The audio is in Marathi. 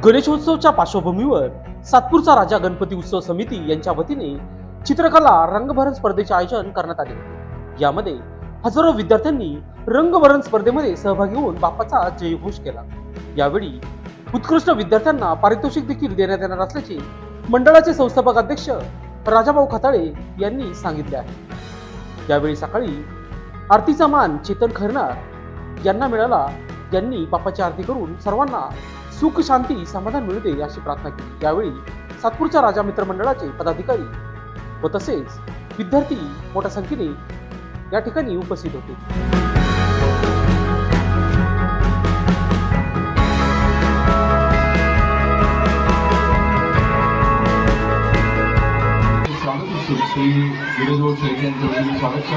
गणेशोत्सवच्या पार्श्वभूमीवर सातपूरचा राजा गणपती उत्सव समिती यांच्या वतीने चित्रकला रंगभरण स्पर्धेचे आयोजन करण्यात आले होते। यामध्ये हजारो विद्यार्थ्यांनी रंगभरण स्पर्धेमध्ये सहभागी होऊन बाप्पाचा जयघोष केला। यावेळी उत्कृष्ट विद्यार्थ्यांना पारितोषिक देखील देण्यात येणार असल्याचे मंडळाचे संस्थापक अध्यक्ष राजाभाऊ खताळे यांनी सांगितले आहे। यावेळी सकाळी आरतीचा मान चेतन खैरनार यांना मिळाला। यांनी बाप्पाची आरती करून सर्वांना सुख शांती समाधान मिळू दे अशी प्रार्थना केली। यावेळी सातपूरच्या राजा मित्र मंडळाचे पदाधिकारी व तसेच विद्यार्थी मोठ्या संख्येने या ठिकाणी उपस्थित होते। स्वागत श्री गिरीश शेख यांचं स्वागत